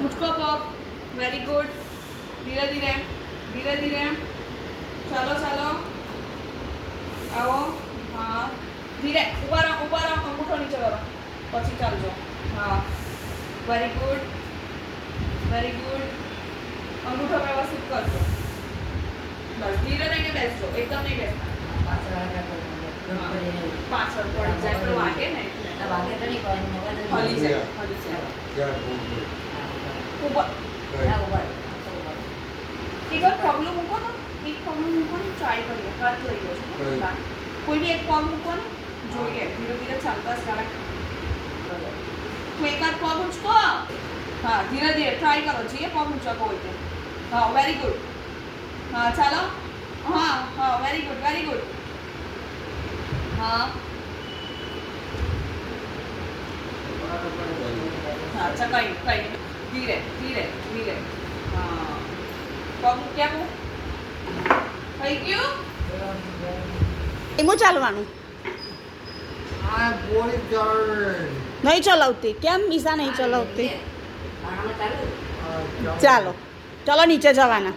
मुझको pop very good धीरे धीरे धीरे धीरे चलो चलो आओ हाँ धीरे ऊपर अंगूठो नीचे करो पछी चलजो हाँ वेरी गुड अंगूठो व्यवस्थित करजो बस धीरे रहीने बेसजो एकदम नहीं बेसना पाछળ પડી જાય તો વાગે ને હલી જાય ऊपर एक बार पगलू મૂકો ને એક પગલું મૂકો ને ટ્રાય કરીએ હાથ લઈ લો કોઈ બી એક પગ મૂકો ને જોઈએ ધીરે ધીરે ચાલતા સ્ટાર્ટ तो एक हाथ पग ऊंचको हाँ धीरे धीरे ट्राई करो चाहिए पग ऊंचा को होते हाँ वेरी गुड हाँ चलो हाँ हाँ वेरी गुड हाँ हाँ अच्छा कहीं कहीं धीरे धीरे धीरे हाँ पग क्या वो થઈ ગયું એમો ચાલવાનું આ બોડી नहीं चलावती क्या मीसा नहीं चलावती चलो चलो नीचे जवाना